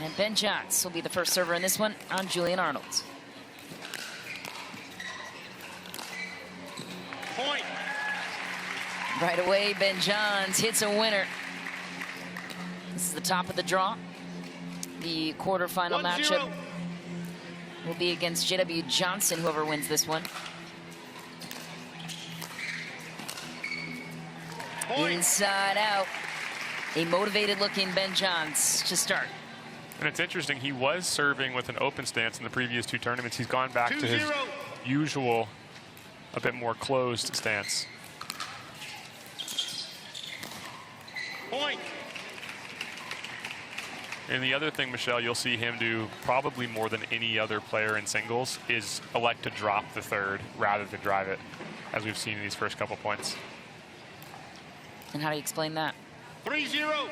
And Ben Johns will be the first server in this one on Julian Arnold. Point. Right away, Ben Johns hits a winner. This is the top of the draw. The quarterfinal matchup will be against J.W. Johnson, whoever wins this one. Point. Inside out. A motivated-looking Ben Johns to start. And it's interesting, he was serving with an open stance in the previous two tournaments. He's gone back to his usual, a bit more closed stance. Point. And the other thing, Michelle, you'll see him do probably more than any other player in singles is elect to drop the third rather than drive it, as we've seen in these first couple points. And how do you explain that? 3-0.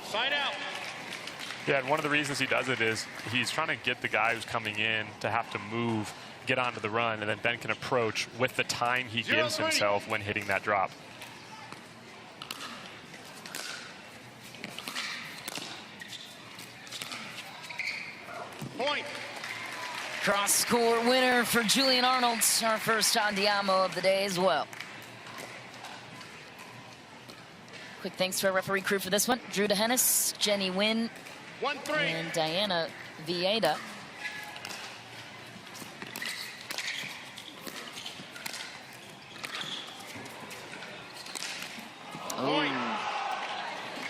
Side out. Yeah, and one of the reasons he does it is he's trying to get the guy who's coming in to have to move, get onto the run, and then Ben can approach with the time he gives himself when hitting that drop. Point. Cross-score winner for Julian Arnold, our first Andiamo of the day as well. Quick thanks to our referee crew for this one. Drew DeHennis, Jenny Wynn, 1-3. and Diana Vieda. Point.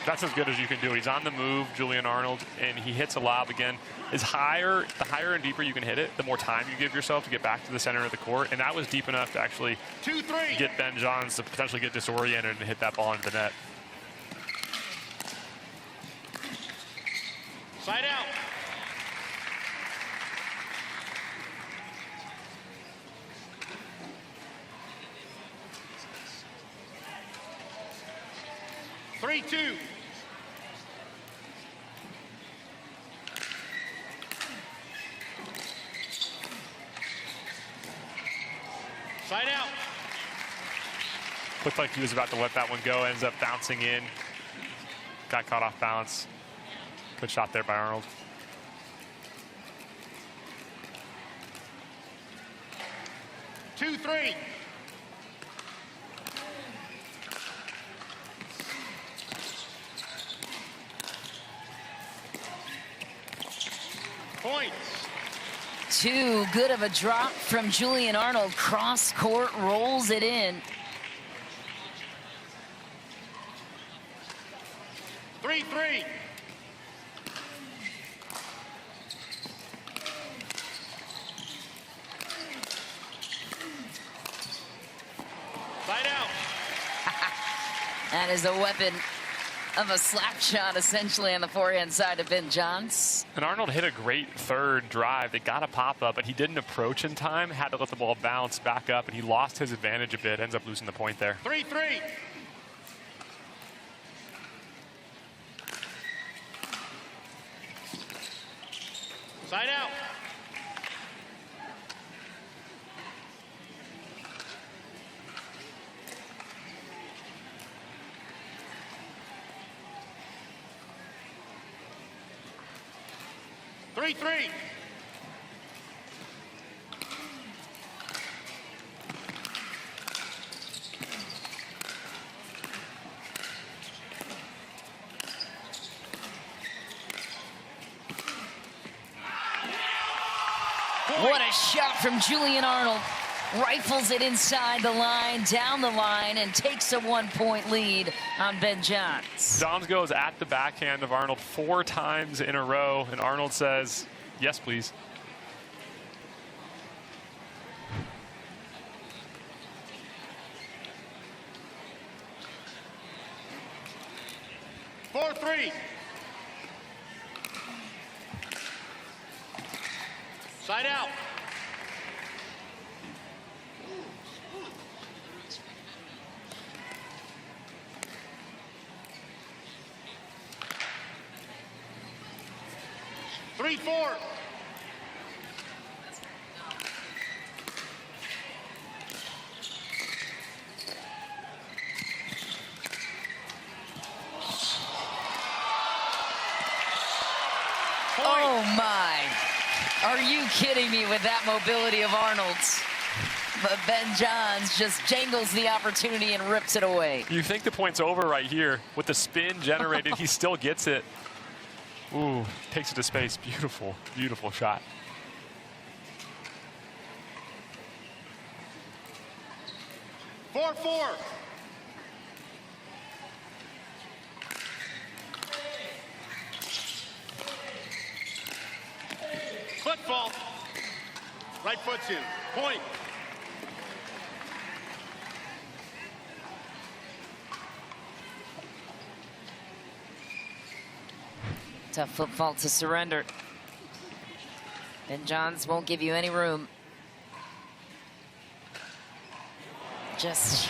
That's as good as you can do. He's on the move, Julian Arnold, and he hits a lob again. The higher and deeper you can hit it, the more time you give yourself to get back to the center of the court. And that was deep enough to actually 2-3. get Ben Johns to potentially get disoriented and hit that ball into the net. Side out. Three-two. Side out. Looked like he was about to let that one go, ends up bouncing in. Got caught off balance. Good shot there by Arnold. 2-3. Points. Too good of a drop from Julian Arnold. Cross court rolls it in. 3-3. Side out. That is a weapon of a slap shot, essentially, on the forehand side of Ben Johns. And Arnold hit a great third drive. They got a pop-up, but he didn't approach in time, had to let the ball bounce back up, and he lost his advantage a bit, ends up losing the point there. 3-3. Side out. Three-three. What a shot from Julian Arnold. Rifles it inside the line, down the line, and takes a 1-point lead on Ben Johns. Johns goes at the backhand of Arnold 4 times in a row, and Arnold says, yes, please. Four-three. Side out. Three-four. Are you kidding me with that mobility of Arnold's? But Ben Johns just jangles the opportunity and rips it away. You think the point's over right here. With the spin generated, he still gets it. Ooh, takes it to space. Beautiful, beautiful shot. Four. Foot fault. Right foot's in. Point. Tough foot fault to surrender. Ben Johns won't give you any room. Just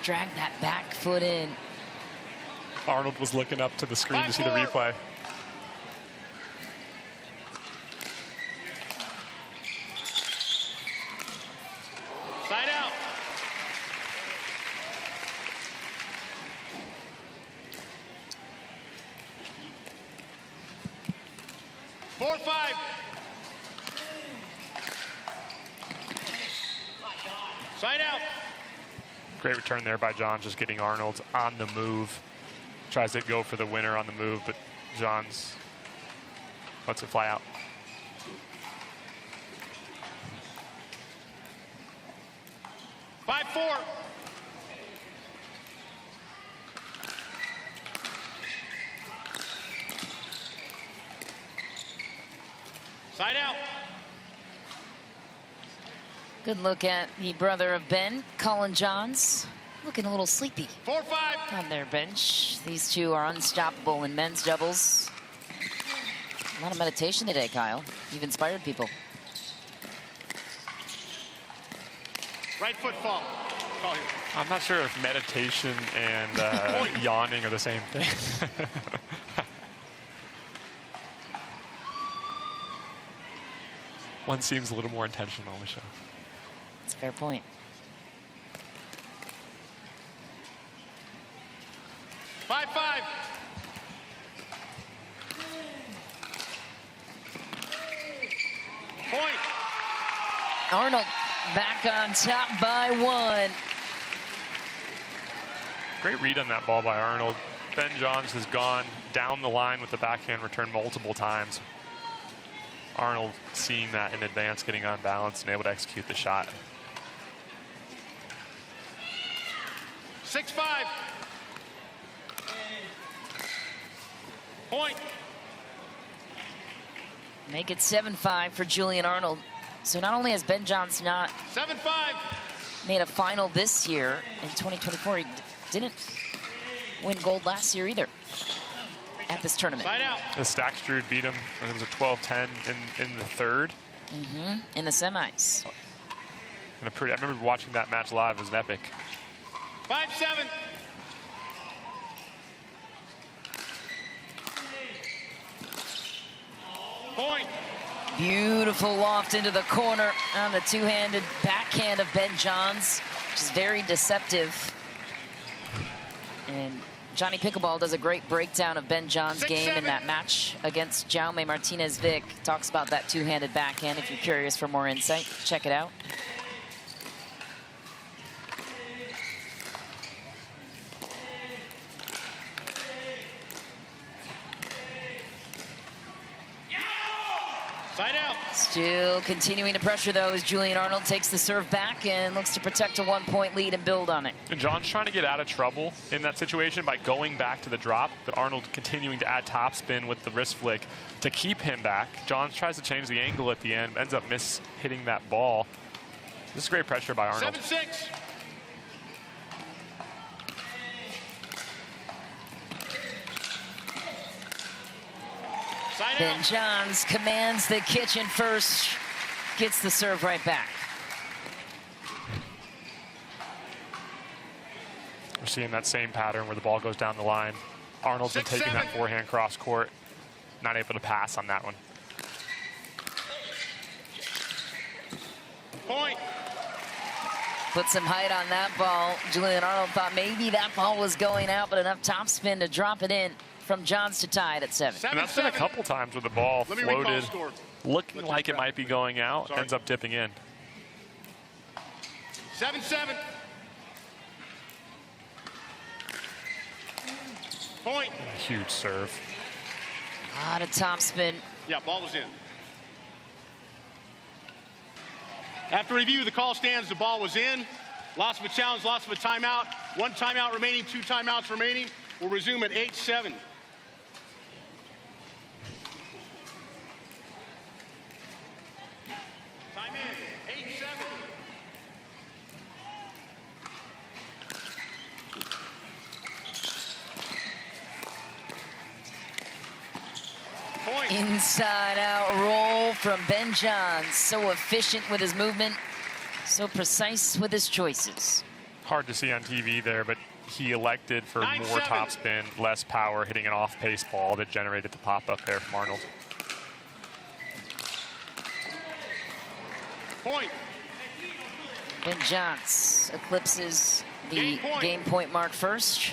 drag that back foot in. Arnold was looking up to the screen to see the replay. Side out. Four, five. Side out. Great return there by John, just getting Arnold on the move. Tries to go for the winner on the move, but Johns lets it fly out. Five, four. Side out. Good look at the brother of Ben, Colin Johns. Looking a little sleepy 4-5. on their bench. These two are unstoppable in men's doubles. A lot of meditation today, Kyle. You've inspired people. Right foot fall. Call here. I'm not sure if meditation and yawning are the same thing. One seems a little more intentional, Michelle. That's a fair point. Five. Point. Arnold back on top by one. Great read on that ball by Arnold. Ben Johns has gone down the line with the backhand return multiple times. Arnold seeing that in advance, getting on balance and able to execute the shot. 6-5. Point. Make it 7-5 for Julian Arnold. So not only has Ben Johns not 7-5. made a final this year, in 2024, he didn't win gold last year either at this tournament. Side out. The Stackstrud beat him. It was a 12-10 in the third. In the semis. And I remember watching that match live. It was an epic. 5-7. Point. Beautiful loft into the corner on the two-handed backhand of Ben Johns, which is very deceptive. And Johnny Pickleball does a great breakdown of Ben Johns' game in that match against Jaume Martinez-Vic. Talks about that two-handed backhand. If you're curious for more insight, check it out. Side out. Still continuing to pressure, though, as Julian Arnold takes the serve back and looks to protect a one-point lead and build on it. And John's trying to get out of trouble in that situation by going back to the drop, but Arnold continuing to add topspin with the wrist flick to keep him back. Johns tries to change the angle at the end, ends up hitting that ball. This is great pressure by Arnold. 7-6. Side Ben out. Johns commands the kitchen first, gets the serve right back. We're seeing that same pattern where the ball goes down the line. Arnold's been taking that forehand cross court, not able to pass on that one. Point. Put some height on that ball. Julian Arnold thought maybe that ball was going out, but enough topspin to drop it in from Johns to tie it at 7. And that's been a couple times where the ball floated, looking like it might be going out, ends up dipping in. 7-7. Point. Huge serve. A lot of topspin. Yeah, ball was in. After review, the call stands, the ball was in. Loss of a challenge, loss of a timeout. 1 timeout remaining, 2 timeouts remaining. We'll resume at 8-7. Time in, 8-7. Point. Inside out roll from Ben Johns. So efficient with his movement, so precise with his choices. Hard to see on TV there, but he elected for 9-7. more topspin, less power, hitting an off-pace ball that generated the pop-up there from Arnold. Point. Ben Johns eclipses the Game point. game point mark first.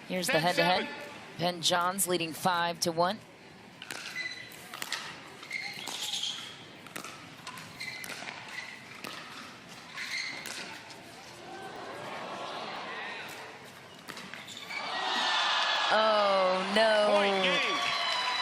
Here's the 10-7. head-to-head. Ben Johns leading 5-1. Oh, no. Point game.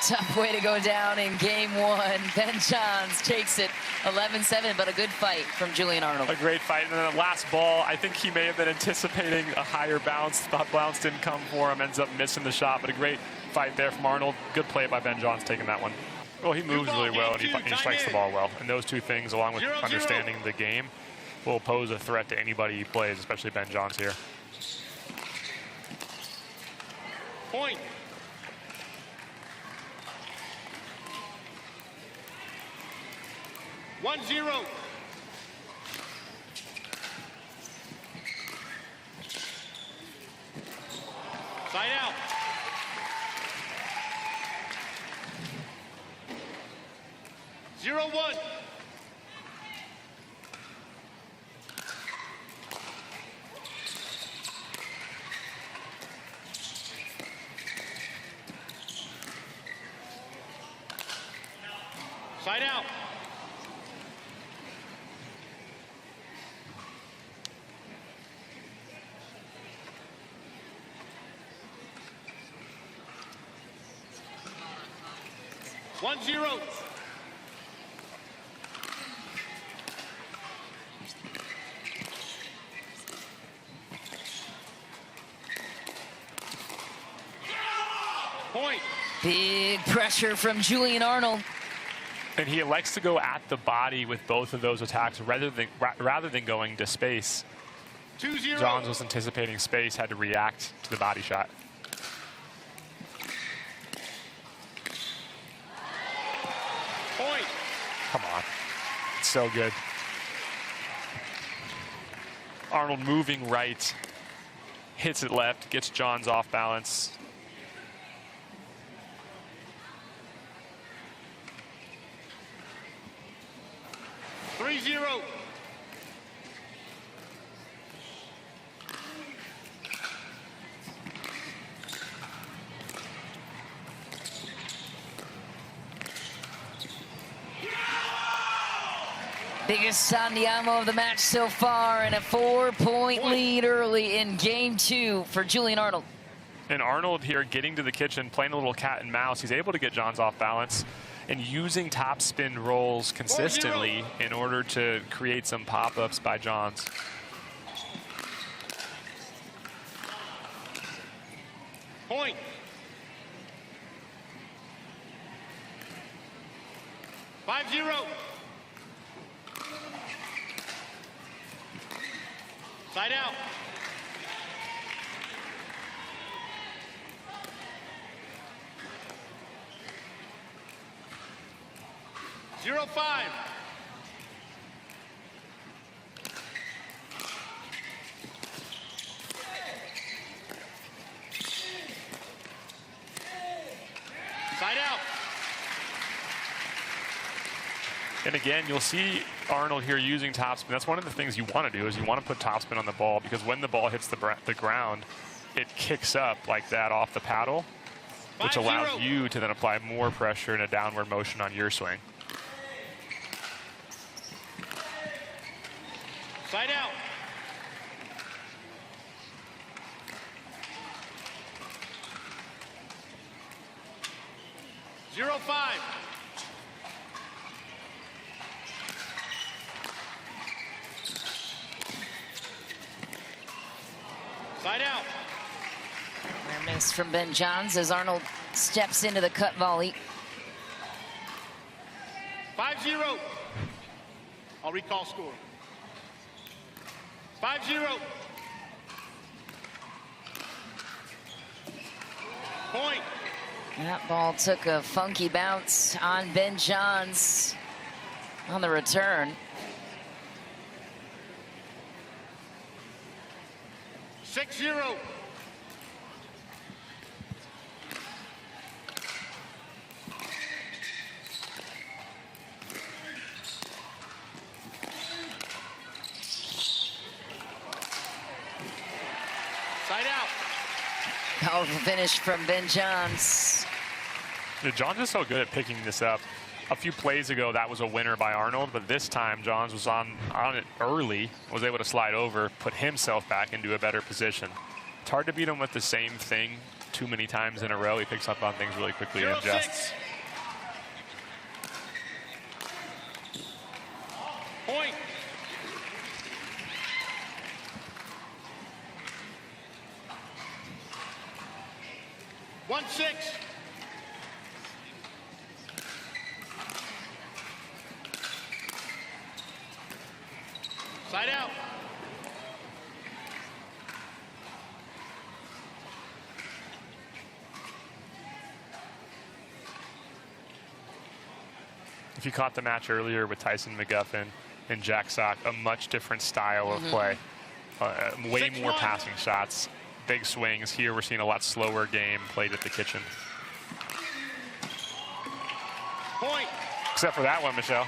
Tough way to go down in game 1. Ben Johns takes it 11-7, but a good fight from Julian Arnold. A great fight. And then the last ball, I think he may have been anticipating a higher bounce. Thought bounce didn't come for him, ends up missing the shot, but a great fight there from Arnold. Good play by Ben Johns taking that one. Well, he moves really well, and he strikes the ball well. And those two things, along with 0-0. understanding the game, will pose a threat to anybody he plays, especially Ben Johns here. Point. One zero. Side out. Zero one. Side out. One zero. Point. Big pressure from Julian Arnold. And he elects to go at the body with both of those attacks rather than going to space. 2-0. Johns was anticipating space, had to react to the body shot. Point. Come on. It's so good. Arnold moving right, hits it left, gets Johns off balance. Three zero. Biggest Sandiamo of the match so far, and a 4-point lead early in game 2 for Julian Arnold. And Arnold here getting to the kitchen, playing a little cat and mouse. He's able to get Johns off balance and using top spin rolls consistently in order to create some pop-ups by Johns. Point. Five zero. Side out. Zero five. Side out. And again, you'll see Arnold here using topspin. That's one of the things you want to do, is you want to put topspin on the ball, because when the ball hits the ground, it kicks up like that off the paddle, which allows you to then apply more pressure in a downward motion on your swing. Side out. Zero 5. Side out. Rare miss from Ben Johns as Arnold steps into the cut volley. 5-0. I'll recall score. 5-0. Point. That ball took a funky bounce on Ben Johns on the return. 6-0. Side out. Powerful finish from Ben Johns. Yeah, Johns is so good at picking this up. A few plays ago, that was a winner by Arnold, but this time Johns was on it early, was able to slide over, put himself back into a better position. It's hard to beat him with the same thing too many times in a row. He picks up on things really quickly and adjusts. Point. One 6. Side out. If you caught the match earlier with Tyson McGuffin and Jack Sock, a much different style of play. Way more passing shots, big swings. Here we're seeing a lot slower game played at the kitchen. Point. Except for that one, Michelle.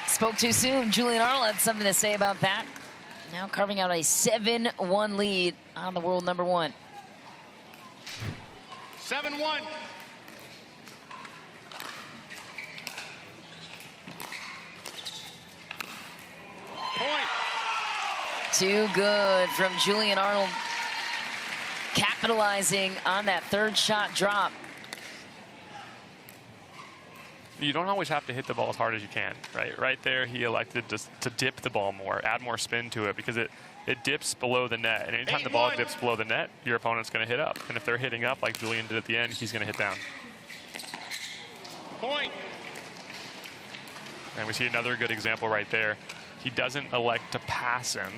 Spoke too soon. Julian Arnold had something to say about that. Now carving out a 7-1 lead on the world number 1. 7-1. Point. Too good from Julian Arnold, capitalizing on that third shot drop. You don't always have to hit the ball as hard as you can, right? Right there, he elected to dip the ball more, add more spin to it, because it dips below the net. And anytime the ball dips below the net, your opponent's going to hit up. And if they're hitting up like Julian did at the end, he's going to hit down. Point. And we see another good example right there. He doesn't elect to pass him.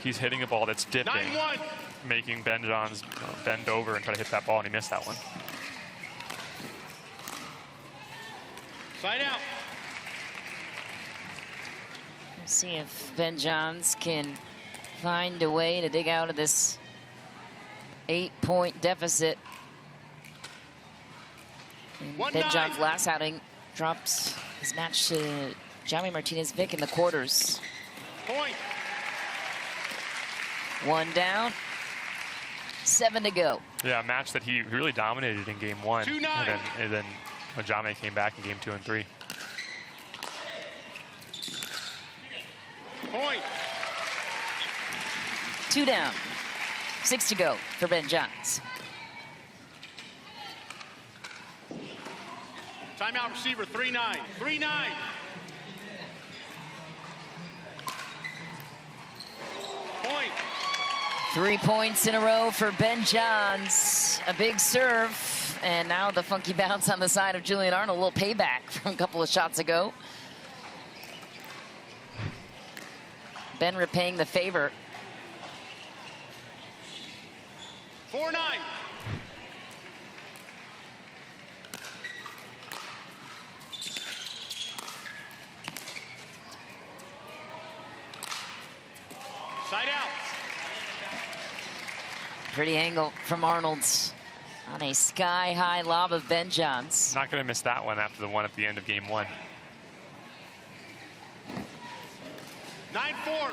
He's hitting a ball that's dipping, 9-1. making Ben Johns bend over and try to hit that ball, and he missed that one. Side out. Let's see if Ben Johns can find a way to dig out of this 8-point deficit. And Ben Johns' last outing drops his match to Jaime Martinez-Vick in the quarters. Point. 1 down, 7 to go. Yeah, a match that he really dominated in game 1. 2-9. And then Jaime came back in game 2 and 3. Point. 2 down, 6 to go for Ben Johns. Timeout receiver, 3-9. 3-9. Point. 3 points in a row for Ben Johns. A big serve, and now the funky bounce on the side of Julian Arnold. A little payback from a couple of shots ago. Ben repaying the favor. 4-9. Side out. Pretty angle from Arnold's on a sky-high lob of Ben Johns. Not going to miss that one after the one at the end of game 1. 9-4.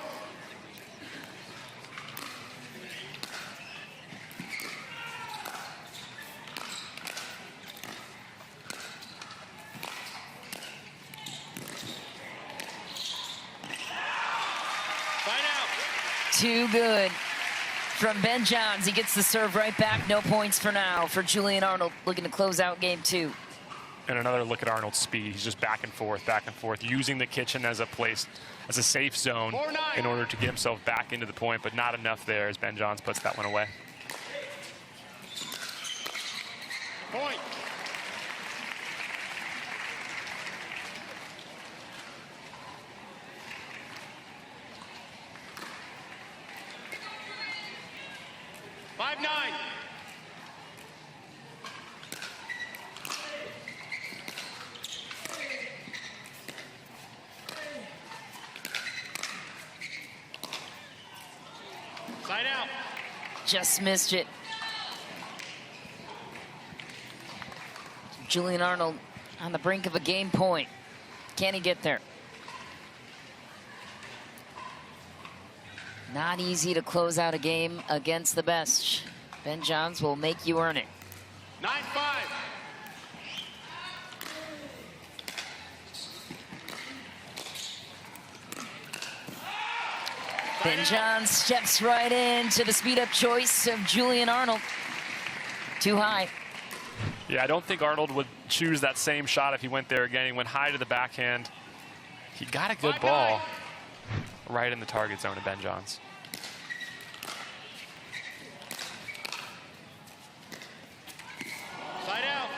too good from Ben Johns. He gets the serve right back. No points for now for Julian Arnold, looking to close out game 2. And another look at Arnold's speed. He's just back and forth, using the kitchen as a place, as a safe zone in order to get himself back into the point, but not enough there as Ben Johns puts that one away. Point. Side out. Just missed it. Julian Arnold on the brink of a game point. Can he get there? Not easy to close out a game against the best. Ben Johns will make you earn it. 9-5. Ben Johns steps right into the speed-up choice of Julian Arnold. Too high. Yeah, I don't think Arnold would choose that same shot if he went there again. He went high to the backhand. He got a good ball right in the target zone of Ben Johns. Side out.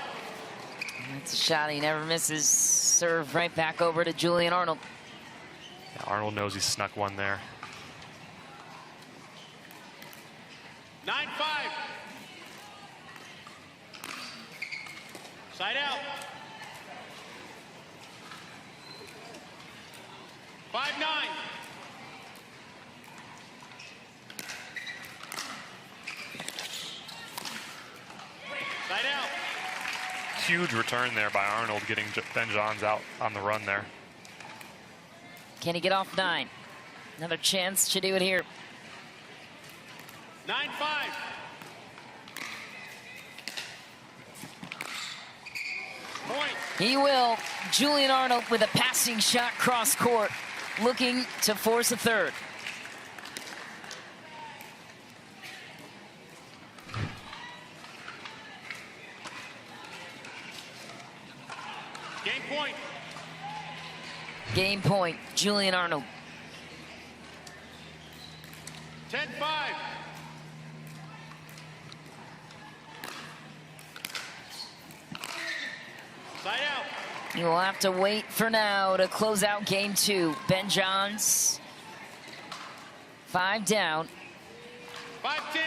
That's a shot he never misses. Serve right back over to Julian Arnold. Yeah, Arnold knows he snuck one there. 9-5. Side out. 5-9. Side out. Huge return there by Arnold, getting Ben Johns out on the run there. Can he get off 9? Another chance to do it here. 9-5. Point. He will. Julian Arnold with a passing shot cross court, looking to force a third. Game point. Game point, Julian Arnold. 10-5. Side out. You will have to wait for now to close out game 2. Ben Johns, 5 down. 5-10.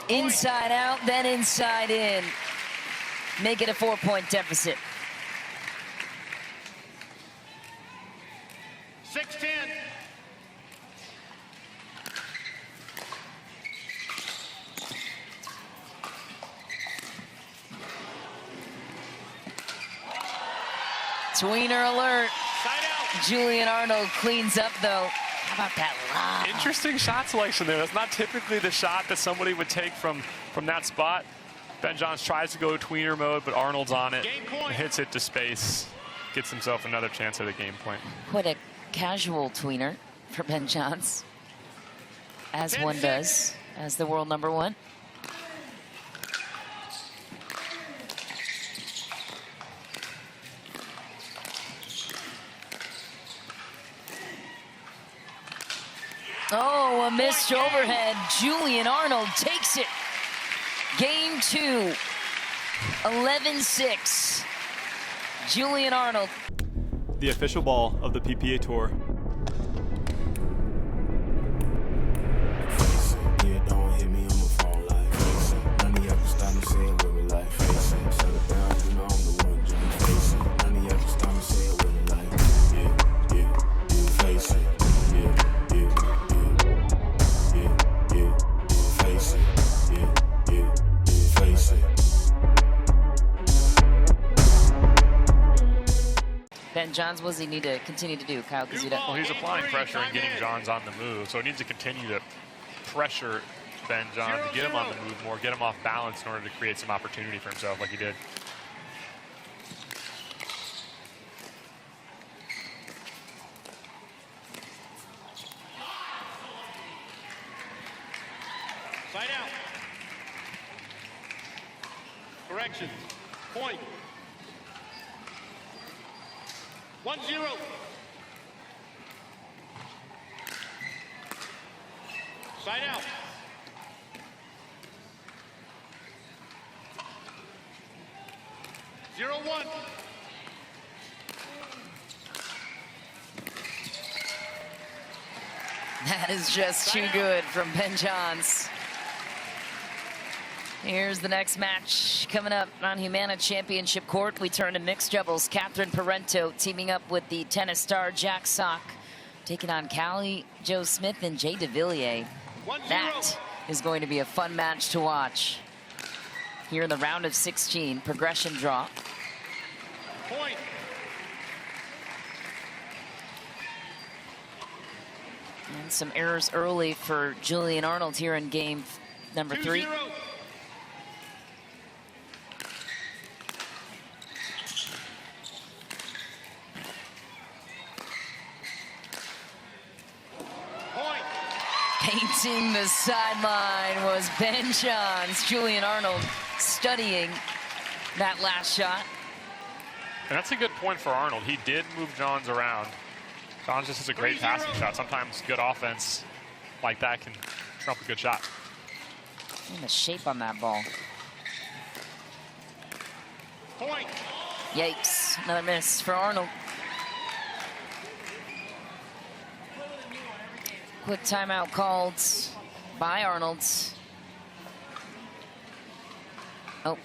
Inside out, then inside in. Make it a 4-point deficit. 6-10. Tweener alert. Side out. Julian Arnold cleans up though. How about that lob? Interesting shot selection there. That's not typically the shot that somebody would take from that spot. Ben Johns tries to go tweener mode, but Arnold's on it. Game point. Hits it to space. Gets himself another chance at a game point. What a casual tweener for Ben Johns. As one does, as the world number 1. Oh, a missed overhead. Julian Arnold takes it. Game 2, 11-6. Julian Arnold. The official ball of the PPA Tour. Ben Johns, what does he need to continue to do, Kyle? Because Well, he's applying pressure and getting Johns on the move, so he needs to continue to pressure Ben Johns to get him on the move more, get him off balance in order to create some opportunity for himself like he did. Side out. Correction. Point. 1-0. Side out. Zero one. That is just too good from Ben Johns. Here's the next match coming up on Humana Championship Court. We turn to mixed doubles. Catherine Parento teaming up with the tennis star Jack Sock, taking on Callie Jo Smith and Jay DeVilliers. That is going to be a fun match to watch. Here in the round of 16, progression draw. Point. And some errors early for Julian Arnold here in game number 3. 2-0. Point. Painting the sideline was Ben Johns. Julian Arnold studying that last shot. And that's a good point for Arnold. He did move Johns around. Johns just is a great 3-0. passing shot. Sometimes good offense like that can trump a good shot. And the shape on that ball. Point. Yikes, another miss for Arnold. Quick timeout called by Arnold. Oh.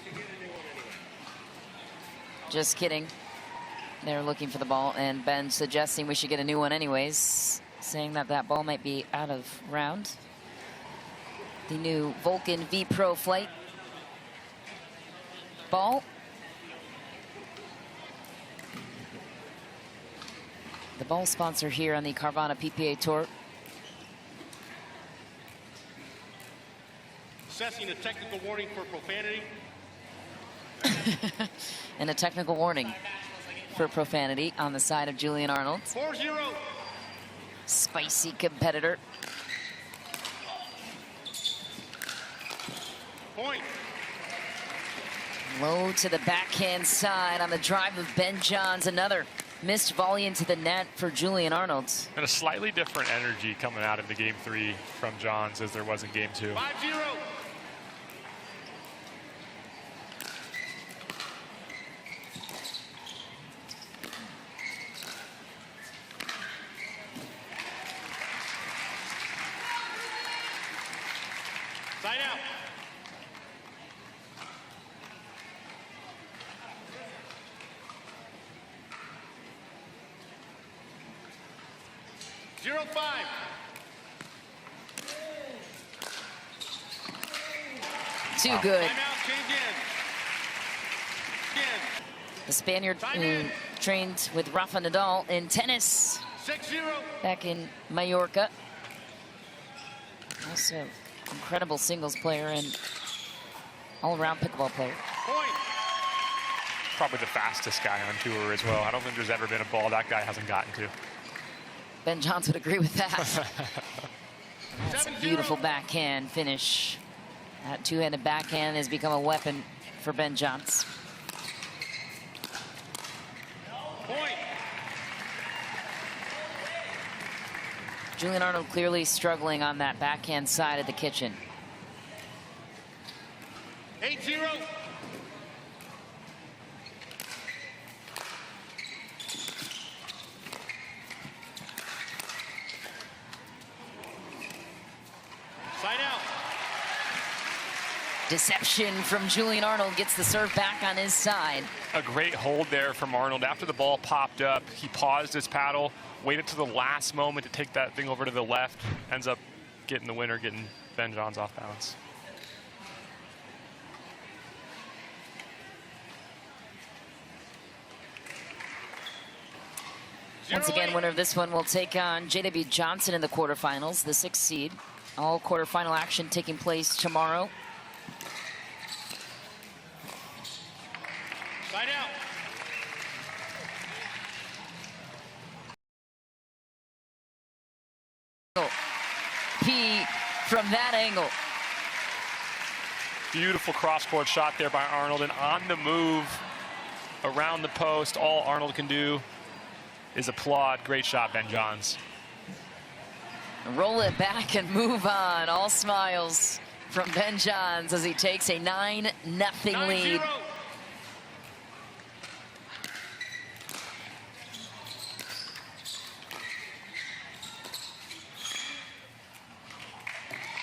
Just kidding. They're looking for the ball, and Ben suggesting we should get a new one anyways, saying that that ball might be out of round. The new Vulcan V Pro Flight ball. The ball sponsor here on the Carvana PPA Tour. Assessing a technical warning for profanity. And a technical warning for profanity on the side of Julian Arnold. 4-0. Spicy competitor. Point. Low to the backhand side on the drive of Ben Johns. Another missed volley into the net for Julian Arnold. And a slightly different energy coming out into game 3 from Johns as there was in game 2. 5-0. Side out. Zero 5. Too good. Timeout, change in. The Spaniard who trained with Rafa Nadal in tennis 6-0. back in Mallorca. Also incredible singles player and all-around pickleball player. Point. Probably the fastest guy on tour as well. I don't think there's ever been a ball that guy hasn't gotten to. Ben Johns would agree with that. That's a 7-0. beautiful backhand finish. That two-handed backhand has become a weapon for Ben Johns. Point. Julian Arnold clearly struggling on that backhand side of the kitchen. 8-0. Side out. Deception from Julian Arnold gets the serve back on his side. A great hold there from Arnold. After the ball popped up, he paused his paddle, waited to the last moment to take that thing over to the left, ends up getting the winner, getting Ben Johns off balance. Once again, winner of this one will take on J.W. Johnson in the quarterfinals, the 6th seed. All quarterfinal action taking place tomorrow. Side out. P from that angle. Beautiful cross-court shot there by Arnold, and on the move around the post, all Arnold can do is applaud. Great shot, Ben Johns. Roll it back and move on. All smiles from Ben Johns as he takes a 9-0 lead.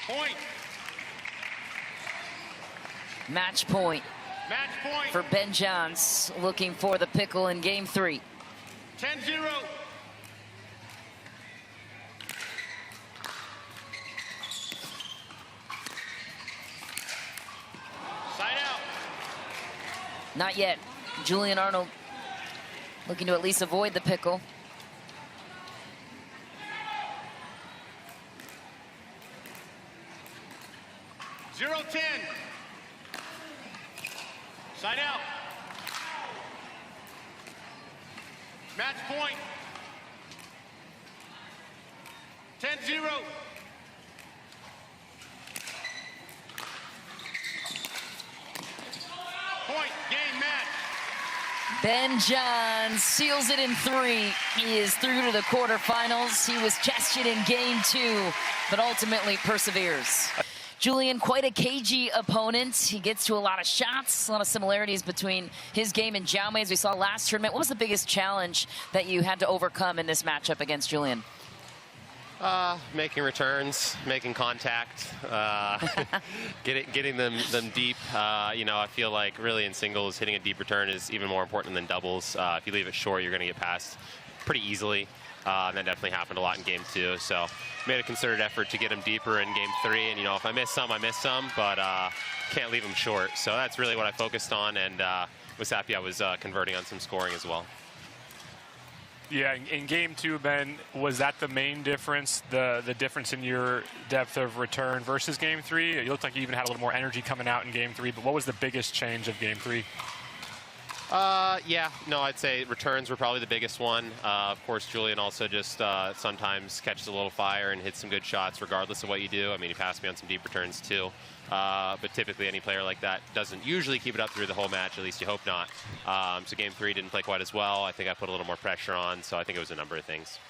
Point. Match point. Match point. For Ben Johns, looking for the pickle in game 3. 10-0. Side out. Not yet. Julian Arnold looking to at least avoid the pickle. Zero 10. Side out. Match point. 10-0. Point, game, match. Ben Johns seals it in 3. He is through to the quarterfinals. He was tested in game 2, but ultimately perseveres. Julian, quite a cagey opponent. He gets to a lot of shots, a lot of similarities between his game and Jaume, as we saw last tournament. What was the biggest challenge that you had to overcome in this matchup against Julian? Making returns, making contact, getting them deep. You know, I feel like really in singles, hitting a deep return is even more important than doubles. If you leave it short, you're going to get past pretty easily. And that definitely happened a lot in game 2. So made a concerted effort to get him deeper in game 3. And, you know, if I miss some, I miss some, but can't leave him short. So that's really what I focused on, and was happy I was converting on some scoring as well. Yeah, in game 2, Ben, was that the main difference, the difference in your depth of return versus game 3? You looked like you even had a little more energy coming out in game 3, but what was the biggest change of game 3? Yeah, no, I'd say returns were probably the biggest one. Of course, Julian also just sometimes catches a little fire and hits some good shots regardless of what you do. I mean, he passed me on some deep returns too. But typically any player like that doesn't usually keep it up through the whole match, at least you hope not. So game 3 didn't play quite as well. I think I put a little more pressure on, so I think it was a number of things.